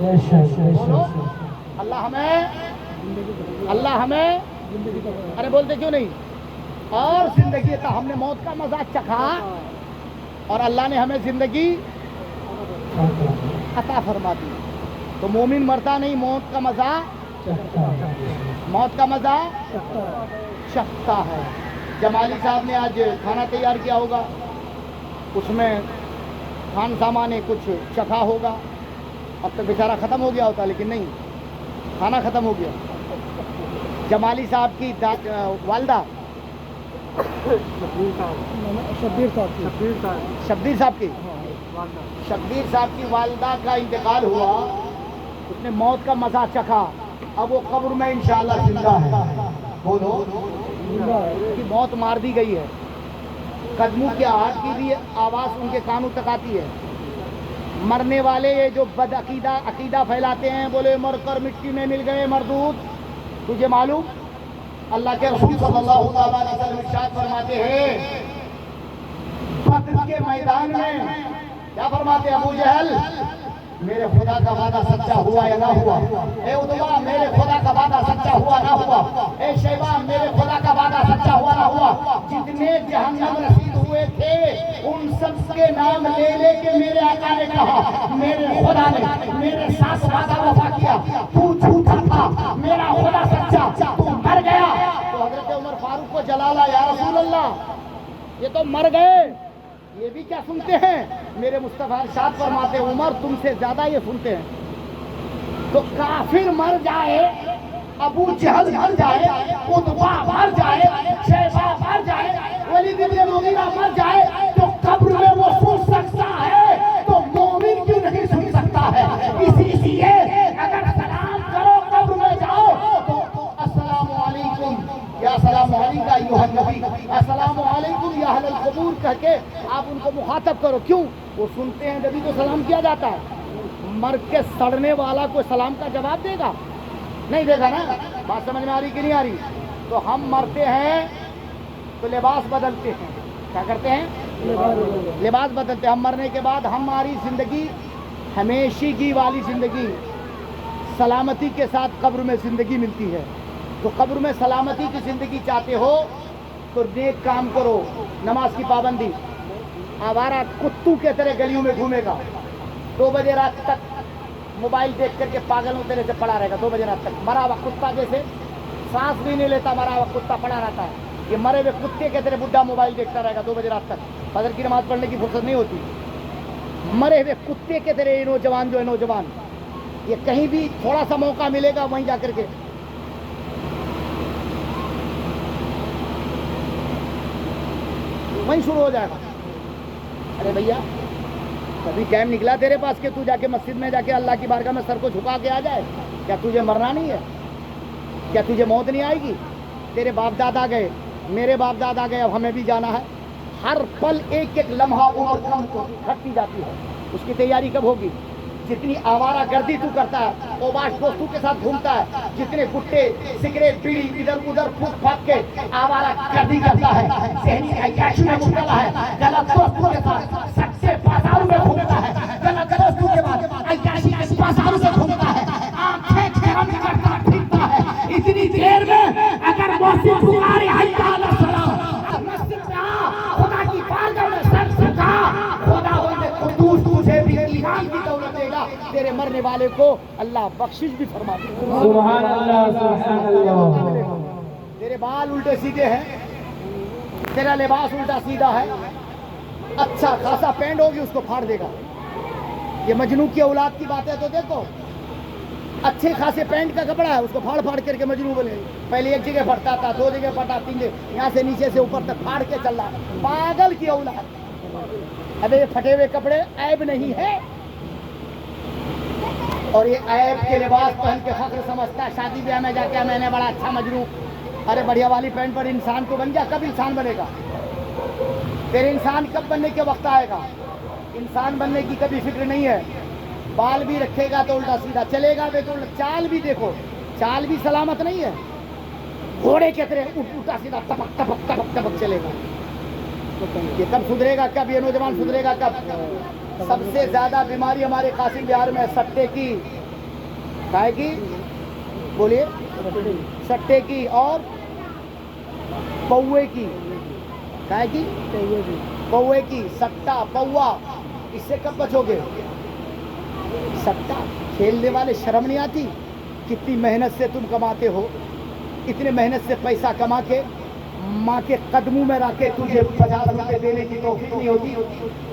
بے شک بے بولو شک. اللہ ہمیں ارے بولتے کیوں نہیں. اور زندگی کا ہم نے موت کا مزہ چکھا اور اللہ نے ہمیں زندگی عطا فرما دی. تو مومن مرتا نہیں, موت کا مزہ چکھتا ہے. جمالی صاحب نے آج کھانا تیار کیا ہوگا, اس میں کھان سامان کچھ چکھا ہوگا. اب تک بیچارہ ختم ہو گیا ہوتا, لیکن نہیں, کھانا ختم ہو گیا. جمالی صاحب کی والدہ شبیر صاحب کی والدہ کا انتقال ہوا. اس نے موت کا مزہ چکھا, اب وہ قبر میں انشاءاللہ زندہ ہے. بولو کی موت مار دی گئی ہے. قدموں کی آہٹ کی بھی آواز ان کے کانوں تک آتی ہے. مرنے والے یہ جو بد عقیدہ پھیلاتے ہیں, بولے مر کر مٹی میں مل گئے مردود. تجھے معلوم اللہ کے رسول صلی اللہ علیہ وسلم ارشاد فرماتے ہیں بدر کے میدان میں, کیا فرماتے ہیں ابو جہل, میرے خدا کا وعدہ سچا ہوا یا نہ ہوا. اے عتبہ میرے خدا کا وعدہ سچا ہوا نہ ہوا. اے شیبہ میرے خدا کا وعدہ سچا ہوا نہ ہوا. جتنے جہنم رسید ہوئے تھے ان سب کے نام لے لے کے میرے آقا نے کہا میرے خدا نے میرے ساتھ وعدہ وفا کیا, تو جھوٹا تھا, میرا خدا سچا, تو مر گیا. تو حضرت عمر فاروق کو جلالا, یا رسول اللہ یہ تو مر گئے, یہ بھی کیا سنتے ہیں. میرے مصطفیٰ ارشاد فرماتے ہیں عمر تم سے زیادہ یہ سنتے ہیں. تو کافر مر جائے, ابو جہل مر جائے, عتبہ مر جائے, شیبہ مر جائے, ولید بن مغیرہ مر جائے, تو قبر میں وہ سن سکتا ہے, تو مومن کیوں نہیں سن سکتا ہے. اسی لیے اگر سلام کرو قبر میں جاؤ تو السلام علیکم یا السلام علیکم ایھا النبی, السلام علیکم یا اہل القبور کہہ کے آپ ان کو مخاطب کرو. کیوں؟ وہ سنتے ہیں جبھی تو سلام کیا جاتا ہے. مر کے سڑنے والا کوئی سلام کا جواب دے گا؟ نہیں دے گا نا. بات سمجھ میں آ رہی کہ نہیں آ رہی؟ تو ہم مرتے ہیں تو لباس بدلتے ہیں. کیا کرتے ہیں؟ لباس بدلتے ہیں. ہم مرنے کے بعد ہماری زندگی ہمیشگی والی زندگی سلامتی کے ساتھ قبر میں زندگی ملتی ہے. تو قبر میں سلامتی کی زندگی چاہتے ہو تو نیک کام کرو, نماز کی پابندی. آوارہ کتوں کے طرح گلیوں میں گھومے گا, 2 بجے رات تک موبائل دیکھ کر کے پاگلوں طرح سے پڑا رہے گا. 2 بجے رات تک مرا ہوا کتا جیسے, سانس بھی نہیں لیتا, مرا ہوا کتا پڑا رہتا ہے. یہ مرے ہوئے کتے کے طرح بڈھا موبائل دیکھتا رہے گا 2 بجے رات تک. فجر کی نماز پڑھنے کی فرصت نہیں ہوتی. مرے ہوئے کتے کے طرح یہ نوجوان جو ہے نوجوان, یہ کہیں بھی تھوڑا سا موقع ملے گا وہیں جا کر کے وہیں شروع ہو جائے گا. ارے بھیا کبھی ٹائم نکلا تیرے پاس کہ تو جا کے مسجد میں جا کے اللہ کی بارگاہ میں سر کو جھکا کے آ جائے؟ کیا تجھے مرنا نہیں ہے؟ کیا تجھے موت نہیں آئے گی؟ تیرے باپ دادا گئے, میرے باپ دادا گئے, اب ہمیں بھی جانا ہے. ہر پل ایک ایک لمحہ عمر کم گھٹتی جاتی ہے. اس کی تیاری کب ہوگی؟ جتنی آوارہ گردی تو کرتا ہے, اوباش دوستوں کے ساتھ گھومتا ہے, جتنے گٹے سگریٹ بیڑی ادھر ادھر پھونک پھاک کے آوارہ گردی کرتا ہے, ذہنی عیاشی میں مبتلا ہے, غلط دوستوں کے ساتھ سچے بازاروں میں گھومتا ہے, غلط دوستوں کے بعد عیاشی کے بازاروں میں گھومتا ہے, آنکھیں کھیرم کرتا پھرتا ہے. اتنی دیر میں اگر موسیقی پکارے حی علی الصلاۃ, مسجد میں آ, خدا کی بارگاہ میں سر جھکا, خدا قدوس تجھے بھی ایمان کی دولت دے گا. تیرے مرنے والے کو اللہ بخشش بھی فرما دے گا. سبحان اللہ سبحان اللہ. تیرے بال الٹے سیدھے ہیں, تیرا لباس الٹا سیدھا ہے, اچھا خاصا پینٹ ہوگی اس کو پھاڑ دے گا. یہ مجنوں کی اولاد کی بات ہے. تو دیکھو اچھے خاصے پینٹ کا کپڑا ہے, اس کو پھاڑ پھاڑ کر کے مجنوں بولے. پہلے ایک جگہ پھٹتا تھا, 2 جگہ پھٹا, 3 جگہ, یہاں سے نیچے سے اوپر تک پھاڑ کے چل رہا ہے. پاگل کی اولاد. ابے یہ پھٹے ہوئے کپڑے عیب نہیں ہے, اور یہ عیب کے لباس پہن کے فخر سمجھتا ہے. شادی بیاہ میں جا کے میں نے بڑا اچھا مجنوں, ارے بڑھیا والی پینٹ پر انسان کو بن گیا. کب انسان بنے گا؟ تیرے انسان کب بننے کے وقت آئے گا؟ انسان بننے کی کبھی فکر نہیں ہے. بال بھی رکھے گا تو الٹا سیدھا چلے گا. دیکھو چال بھی, دیکھو چال بھی سلامت نہیں ہے. گھوڑے کے طرح الٹا سیدھا ٹپک ٹپک ٹپک ٹپک چلے گا. یہ کب سدھرے گا؟ کب یہ نوجوان سدھرے گا؟ کب سب سے زیادہ بیماری ہمارے قاسم بہار میں سٹے کی، کائے کی بولیے، سٹے کی اور پوے کی، کائے کی پوے کی، سٹا پوا، اس سے کب بچو گے؟ سٹا کھیلنے والے شرم نہیں آتی؟ کتنی محنت سے تم کماتے ہو، اتنے محنت سے پیسہ کما کے ماں کے قدموں میں رکھ کے تجھے 50 روپے دینے کی توفیق نہیں ہوتی؟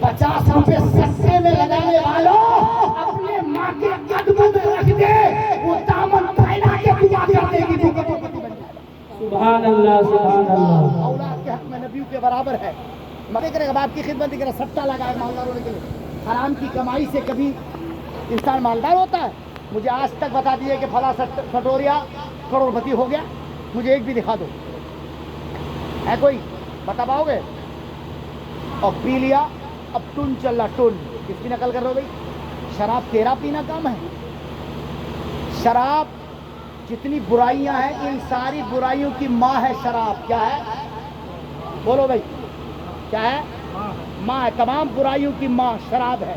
50 روپے سستے میں لگانے والوں اپنے ماں کے قدموں میں رکھ دے، وہ دامن پھیلا کے دعا کرنے کی سبحان اللہ سبحان اللہ. اولاد کے حق میں نبیوں کے برابر ہے. مدد کرے گا، باپ کی خدمت کرے، سٹا لگائے مالدار ہونے کے لیے. حرام کی کمائی سے کبھی انسان مالدار ہوتا ہے؟ مجھے آج تک بتا دیجیے کہ فلاں سٹوریا کروڑپتی ہو گیا، مجھے ایک بھی دکھا دو. ہے کوئی؟ بتا پاؤ گے؟ اور پی لیا، اب ٹن چل رہا، ٹن کس کی نقل کر رہے ہو بھائی؟ شراب تیرا پینا کام ہے؟ شراب جتنی برائیاں ہیں، ان ساری برائیوں کی ماں ہے شراب. کیا ہے؟ بولو بھائی، کیا ہے؟ ماں ہے. تمام برائیوں کی ماں شراب ہے.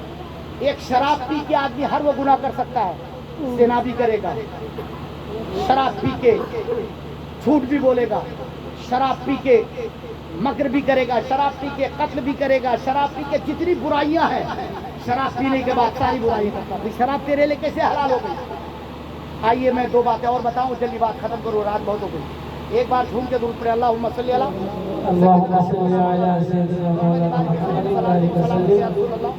ایک شراب پی کے آدمی ہر وہ گناہ کر سکتا ہے. زنا بھی کرے گا، شراب پی کے جھوٹ بھی بولے گا، شراب پی کے مکر بھی کرے گا، شراب پی کے قتل بھی کرے گا، شراب پی کے جتنی برائیاں ہیں، شراب پینے کے بعد ساری برائیاں کرتا ہے. شراب تیرے لیے کیسے حلال ہو گئی؟ آئیے میں 2 باتیں اور بتاؤں، جلدی بات ختم کروں، رات بہت ہو گئی. ایک بار جھوم کے درود پڑھے، اللہم صلی علی اللهم صل على سيدنا مولانا محمد وعلى آله وسلم.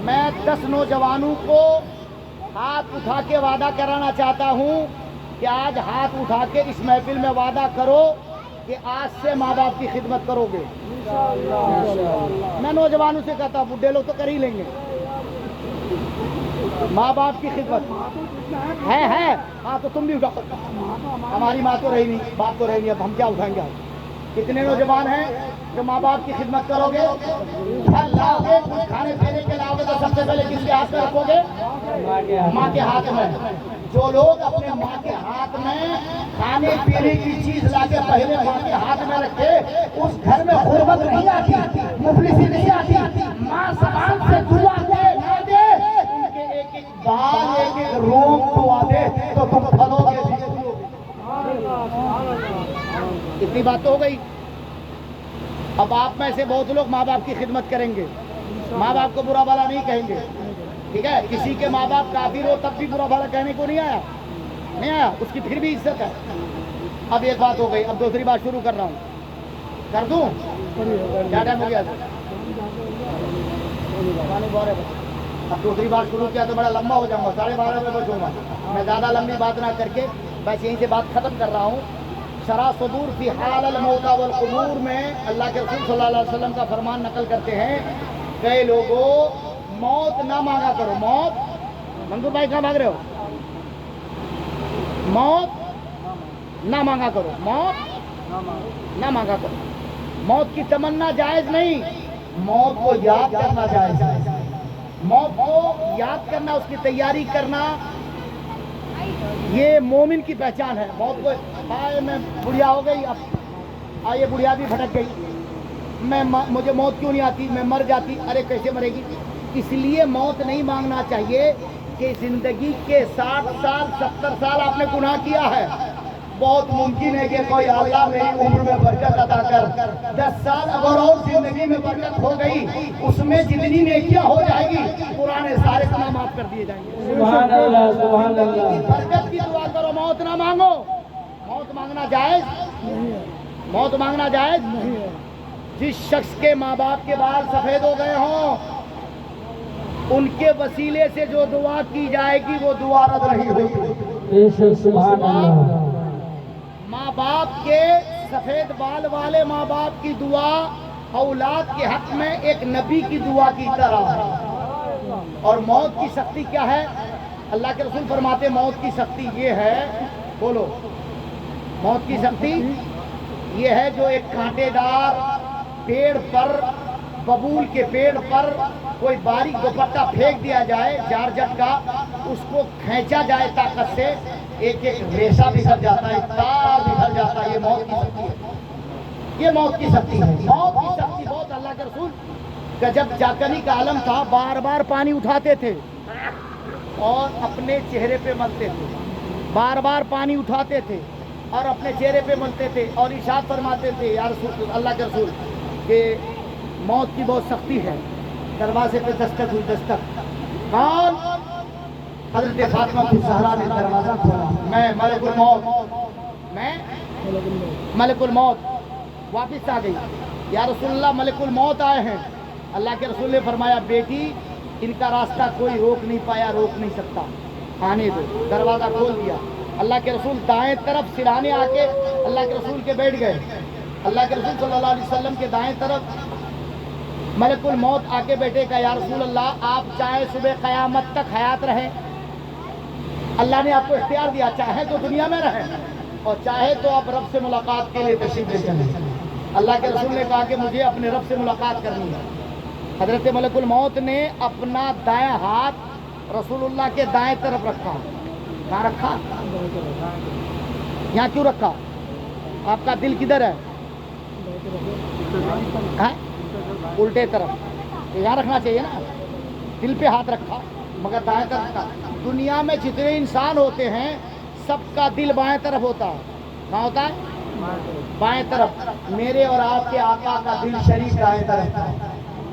میں 10 نوجوانوں کو ہاتھ اٹھا کے وعدہ کرانا چاہتا ہوں کہ آج ہاتھ اٹھا کے اس محفل میں وعدہ کرو کہ آج سے ماں باپ کی خدمت کرو گے. میں نوجوانوں سے کہتا ہوں، بڈھے لوگ تو کر ہی لیں گے. ماں باپ کی خدمت ہے. ہاں تو تم بھی اٹھاؤ. ہماری ماں تو رہی نہیں، باپ تو رہی نہیں، اب ہم کیا اٹھائیں گے؟ کتنے نوجوان ہیں جو ماں باپ کی خدمت کرو گے؟ لاؤ گے کچھ کھانے پینے کے لاؤ گے تو سب سے پہلے کس کے ہاتھ میں رکھو گے؟ ماں کے ہاتھ میں. جو لوگ اپنے ماں کے ہاتھ میں کھانے پینے کی چیز لا کے پہلے ماں کے ہاتھ میں رکھے، اس گھر میں غربت نہیں آتی، مفلسی نہیں آتی. ماں زبان سے دعا دے نہ دے، ان کے ایک ایک بال، ایک ایک روم دعا دے تو تم پھلو گے. اتنی بات تو ہو گئی. اب آپ میں سے بہت لوگ ماں باپ کی خدمت کریں گے، ماں باپ کو برا بھلا نہیں کہیں گے. ٹھیک ہے؟ کسی کے ماں باپ کافر ہو تب بھی برا بھلا کہنے کو نہیں آیا، اس کی پھر بھی عزت ہے. اب ایک بات ہو گئی، اب دوسری بات شروع کر رہا ہوں. کر دوں؟ کیا ٹائم ہو گیا؟ اب دوسری بات شروع کیا تو بڑا لمبا ہو جاؤں گا، 12:30 بجے بچوں گا. میں زیادہ لمبی بات نہ کر کے بس یہیں سے بات ختم کر رہا ہوں. شرح صدور فی حال الموت والقبور میں اللہ کے رسول صلی اللہ علیہ وسلم کا فرمان نقل کرتے ہیں، کئی لوگوں موت نہ مانگا کرو. موت، منظور بھائی کہاں بھاگ رہے ہو؟ موت نہ مانگا کرو، موت نہ مانگا کرو. موت کی تمنا جائز نہیں، موت کو یاد کرنا جائز ہے. موت کو یاد کرنا، اس کی تیاری کرنا، یہ مومن کی پہچان ہے. موت کو آئے میں بڑھیا ہو گئی، اب آئے بڑھیا بھی بھٹک گئی، مجھے موت کیوں نہیں آتی، میں مر جاتی. ارے کیسے مرے گی؟ اس لیے موت نہیں مانگنا چاہیے کہ زندگی کے 60 سال 70 سال آپ نے گناہ کیا ہے. بہت ممکن ہے کہ کوئی اللہ میری عمر میں برکت عطا کر 10 سال اگر اور زندگی میں برکت ہو گئی، اس میں جتنی نیکیاں ہو جائے گی پرانے سارے گناہ معاف کر دیے جائیں گے. سبحان اللہ سبحان زندگی کی اللہ. برکت کی دعا کرو، موت نہ مانگو. موت مانگنا جائز؟ موت مانگنا جائز؟ جس شخص کے ماں باپ کے بال سفید ہو گئے ہوں، ان کے وسیلے سے جو دعا کی جائے گی وہ دعا رد نہیں ہوگی. سبحان اللہ. ماں باپ کے سفید بال والے ماں باپ کی دعا اولاد کے حق میں ایک نبی کی دعا کی طرح ہے. اور موت کی سختی کیا ہے؟ اللہ کے رسول فرماتے موت کی سختی یہ ہے، بولو، موت کی سختی یہ ہے جو ایک کانٹے دار پیڑ پر، ببول کے پیڑ پر کوئی باریک دوپٹہ پھینک دیا جائے جارجٹ کا، اس کو کھینچا جائے طاقت سے، ایک ایک ریشہ بکھر جاتا ہے، ایک تار بکھر جاتا ہے. یہ موت کی سختی ہے. یہ موت کی سختی ہے. موت کی سختی بہت. اللہ کے رسول کا جب جاکنی کا عالم تھا بار بار پانی اٹھاتے تھے اور اپنے چہرے پہ ملتے تھے. بار بار پانی اٹھاتے تھے اور اپنے چہرے پہ ملتے تھے اور ارشاد فرماتے تھے یا رسول اللہ کے رسول کہ موت کی بہت سختی ہے. دروازے پہ دستک ہوئی. دستک کون؟ حضرت فاطمہ الزہرا نے دروازہ کھولا. میں ملک الموت، میں ملک الموت. واپس آ گئی. یا رسول اللہ ملک الموت آئے ہیں. اللہ کے رسول نے فرمایا بیٹی ان کا راستہ کوئی روک نہیں پایا، روک نہیں سکتا، آنے دو. دروازہ کھول دیا. اللہ کے رسول دائیں طرف سرانے آ کے اللہ کے رسول کے بیٹھ گئے. اللہ کے رسول صلی اللہ علیہ وسلم کے دائیں طرف ملک الموت آ کے بیٹھے. کا یا رسول اللہ آپ چاہے صبح قیامت تک حیات رہیں، اللہ نے آپ کو اختیار دیا، چاہے تو دنیا میں رہیں اور چاہے تو آپ رب سے ملاقات کے لیے تشریف لے چلیں. اللہ کے رسول نے کہا کہ مجھے اپنے رب سے ملاقات کرنی ہے. حضرت ملک الموت نے اپنا دائیں ہاتھ رسول اللہ کے دائیں طرف رکھا. کہاں رکھا؟ یہاں کیوں رکھا؟ آپ کا دل کدھر ہے؟ الٹے طرف. یہاں رکھنا چاہیے نا. دل پہ ہاتھ رکھا مگر دائیں طرف رکھا. دنیا میں جتنے انسان ہوتے ہیں سب کا دل بائیں طرف ہوتا ہے. کہاں ہوتا ہے؟ بائیں طرف. میرے اور آپ کے آقا کا دل شریف دائیں طرف تھا.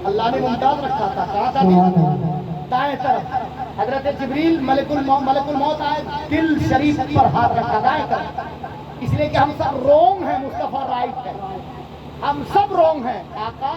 اللہ نے ممتاز رکھا تھا. کہاں تھا دل؟ دائیں طرف. حضرت جبریل ملک الموت آئے، دل شریف پر ہاتھ رکھا دائیں طرف. اس لیے کہ ہم سب رونگ ہیں، مصطفیٰ رائٹ ہے. ہم سب رونگ ہیں، آقا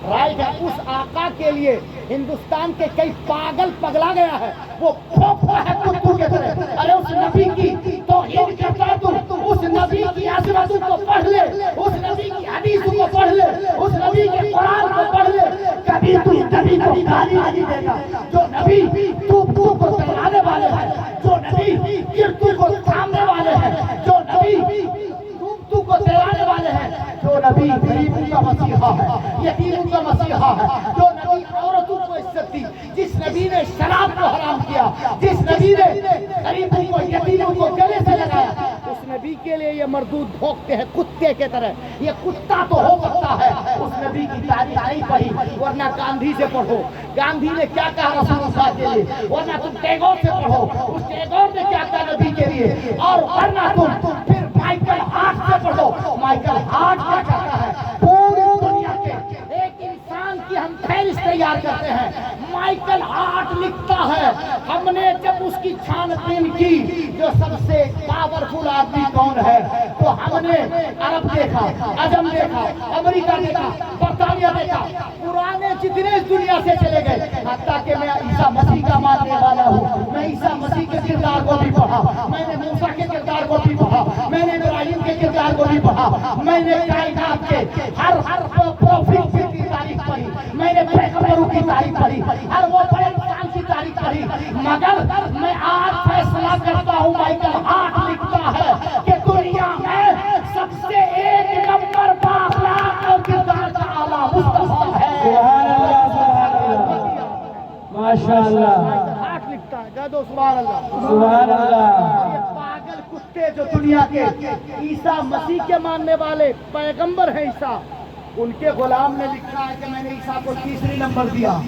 رائٹ ہے. اس آقا کے لیے ہندوستان کے کئی پاگل پگلا گیا ہے. وہ کھوکھا ہے کتوں کے طرح. ارے اس نبی کی توہین کرتا ہے تو اس نبی کی عظمت کو پڑھ لے، اس نبی کی حدیث کو پڑھ لے، اس نبی کے قرآن کو پڑھ لے. کبھی تو نبی کو گالی نہیں دے گا. جو نبی تو کو تیرانے والے ہیں، جو نبی کرتو کو تھامنے والے ہیں، جو نبی تو کو تیرانے والے ہیں، جو نبی غریبوں کا مسیحا ہے، یتیموں کا مسیحا ہے، جو نبی عورتوں کو عزت دی، جس نبی نے شراب کو حرام کیا، جس نبی نے غریبوں کو یتیموں کو گلے سے لگایا، اس نبی کے لیے یہ مردود بھونکتے ہیں کتے کے طرح. یہ کتا تو ہو سکتا ہے اس نبی کی تاریخ نہیں پڑھی، ورنہ گاندھی سے پڑھو. گاندھی نے کیا کہا رسول اللہ کے لیے، ورنہ تم ٹیگور سے پڑھو اس ٹیگور نے کیا کہا نبی کے لیے، اور ورنہ تم پھر مائیکل ہارٹ سے پڑھو. مائیکل ہارٹ کیا کہتا ہے؟ پوری دنیا کے ایک انسان کی ہم فہرست تیار کرتے ہیں. مائیکل ہارٹ لکھتا ہے ہم نے جب اس کی چھان بین کی جو سب سے پاورفل آدمی کون ہے، تو ہم نے عرب دیکھا، عجم دیکھا، امریکہ دیکھا، برطانیہ دیکھا، پرانے جتنے اس دنیا سے چلے گئے. حتیٰ کہ میں عیسیٰ مسیح کا ماننے والا ہوں. میں عیسیٰ مسیح کے کردار کو بھی پڑھا، میں نے موسیٰ کے کردار کو بھی پڑھا، میں نے ابراہیم کے کردار کو بھی پڑھا، میں نے کائنات کے ہر پروفٹ کی تاریخ پڑھی، میں نے پیغمبروں کی تاریخ پڑھی، ہر وہ بڑے انسان کی تاریخ پڑھی. مگر میں آج فیصلہ کرتا ہوں، مائیکل ہارٹ لکھتا ہے کہ دنیا میں سب سے ایک نمبر بااخلاق اور کردار کا اعلیٰ مصطفیٰ ہے. سبحان اللہ، سبحان اللہ، ماشاء اللہ. ہارٹ لکھتا ہے. کہہ دو سبحان اللہ. سبحان اللہ. یہ پاگل کتے جو دنیا کے عیسیٰ مسیح کے ماننے والے پیغمبر ہیں عیسیٰ، ان کے غلام نے لکھا ہے کہ میں نے عیسیٰ کو تیسری نمبر دیا.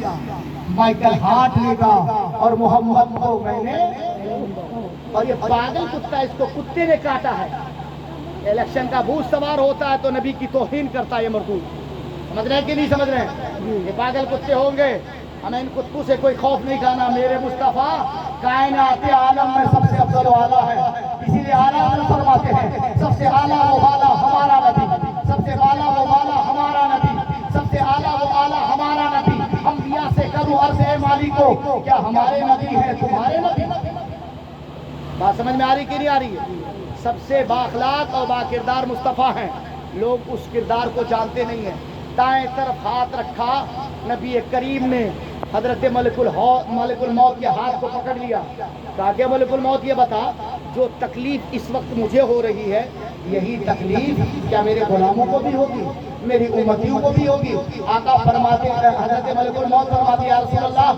مائیکل ہارٹ لکھا اور محمد کو میں نے. اور یہ پاگل کتا، اس کو کتے نے کاٹا ہے. الیکشن کا بھوت سوار ہوتا ہے تو نبی کی توہین کرتا ہے. یہ مردود سمجھ رہے ہیں کہ نہیں سمجھ رہے ہیں؟ یہ پاگل کتے ہوں گے. ہمیں ان کتوں سے کوئی خوف نہیں کھانا. میرے مصطفیٰ کائنات عالم میں سب سے افضل و اعلیٰ ہے. اسی لیے اعلیٰ فرماتے ہیں سب سے اعلیٰ و اعلیٰ ہمارا نبی، سب سے اعلیٰ و اعلیٰ ہمارا نبی، سب سے اعلیٰ و اعلیٰ ہمارا نبی. انبیاء سے کرو عرض اے مالکو، کیا ہمارے نبی ہیں تمہارے نبی؟ بات سمجھ میں آ رہی کہ نہیں آ رہی ہے؟ سب سے بااخلاق اور با کردار مصطفیٰ ہیں. لوگ اس کردار کو جانتے نہیں ہیں. دائیں طرف ہاتھ رکھا نبی کریم نے، حضرت ملک الموت کے ہاتھ کو پکڑ لیا. کہا کہ ملک الموت یہ بتا، جو تکلیف اس وقت مجھے ہو رہی ہے یہی تکلیف کیا میرے غلاموں کو بھی ہوگی، میری امتیوں کو بھی ہوگی؟ آقا فرماتے ہیں، حضرت ملک الموت فرماتے ہیں یا رسول اللہ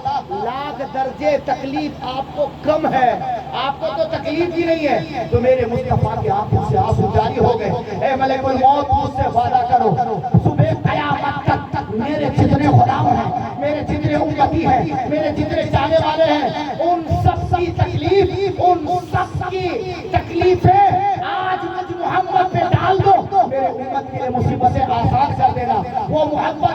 لاکھ درجے تکلیف آپ کو کم ہے آپ کو تو تکلیف ہی نہیں ہے، تو میرے مصطفیٰ کے آنکھوں سے آنسو جاری ہو گئے۔ اے ملک الموت مجھ سے وعدہ کرو، صبح قیامت تک میرے جتنے غلام ہیں، میرے جتنے امتی ہیں، میرے جتنے چاہنے والے ہیں، ان سب کی تکلیف، ان سب کی تکلیفیں آج مجھ محمد پہ ڈال دو، میرے امت کے لیے مصیبتیں آسان کر دینا۔ وہ محمد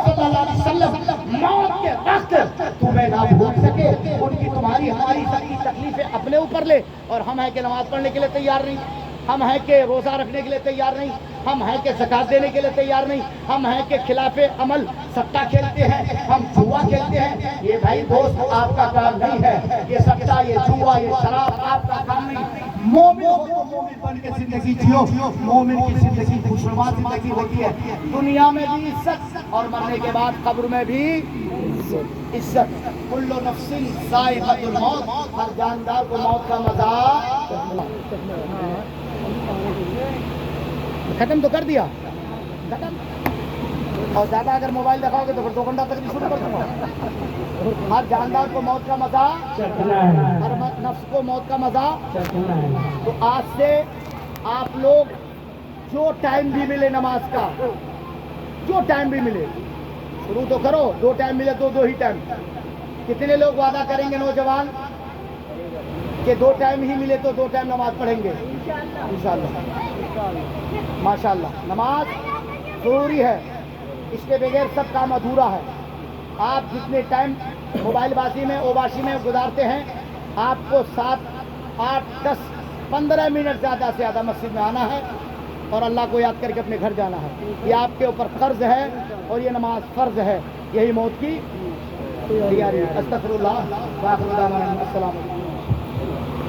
صلی اللہ علیہ وسلم موت کے وقت تمہیں نہ بھول سکے، ان کی تمہاری ہماری ساری تکلیفیں اپنے اوپر لے، اور ہم ہیں کہ نماز پڑھنے کے لیے تیار نہیں، ہم ہیں کہ روزہ رکھنے کے لیے تیار نہیں، ہم ہیں کہ زکات دینے کے لیے تیار نہیں، ہم ہیں کہ خلاف عمل سٹا کھیلتے ہیں، ہم جوا کھیلتے ہیں۔ یہ بھائی دوست آپ کا کام نہیں ہے، یہ سٹا، یہ جوا، یہ شراب آپ کا کام نہیں۔ مومن ہو تو مومن بن کے زندگی جیو، مومن کی زندگی خوشنما زندگی ہوتی ہے، دنیا میں بھی عزت اور مرنے کے بعد قبر میں بھی عزت۔ کل نفس ذائقۃ الموت، ہر جاندار کو موت کا مزہ۔ ختم تو کر دیا، ختم۔ اور زیادہ اگر موبائل دکھاؤ گے تو پھر 2 گھنٹہ تک بھی شروع کر دوں گا۔ ہر جاندار کو موت کا مزہ، ہر نفس کو موت کا مزہ۔ تو آج سے آپ لوگ جو ٹائم بھی ملے نماز کا، جو ٹائم بھی ملے شروع تو کرو، 2 ٹائم ملے تو 2 ہی ٹائم۔ کتنے لوگ وعدہ کریں گے نوجوان کہ 2 ٹائم ہی ملے تو 2 ٹائم نماز پڑھیں گے؟ انشاءاللہ، ماشاءاللہ۔ نماز ضروری ہے، اس کے بغیر سب کام ادھورا ہے۔ آپ جتنے ٹائم موبائل بازی میں اوباشی میں گزارتے ہیں، آپ کو 7، 8، 10، 15 منٹ زیادہ سے زیادہ مسجد میں آنا ہے اور اللہ کو یاد کر کے اپنے گھر جانا ہے۔ یہ آپ کے اوپر قرض ہے اور یہ نماز فرض ہے، یہی موت کی تیاری ہے۔ استغفر اللہ، وآخر دعوانا السلام علیکم۔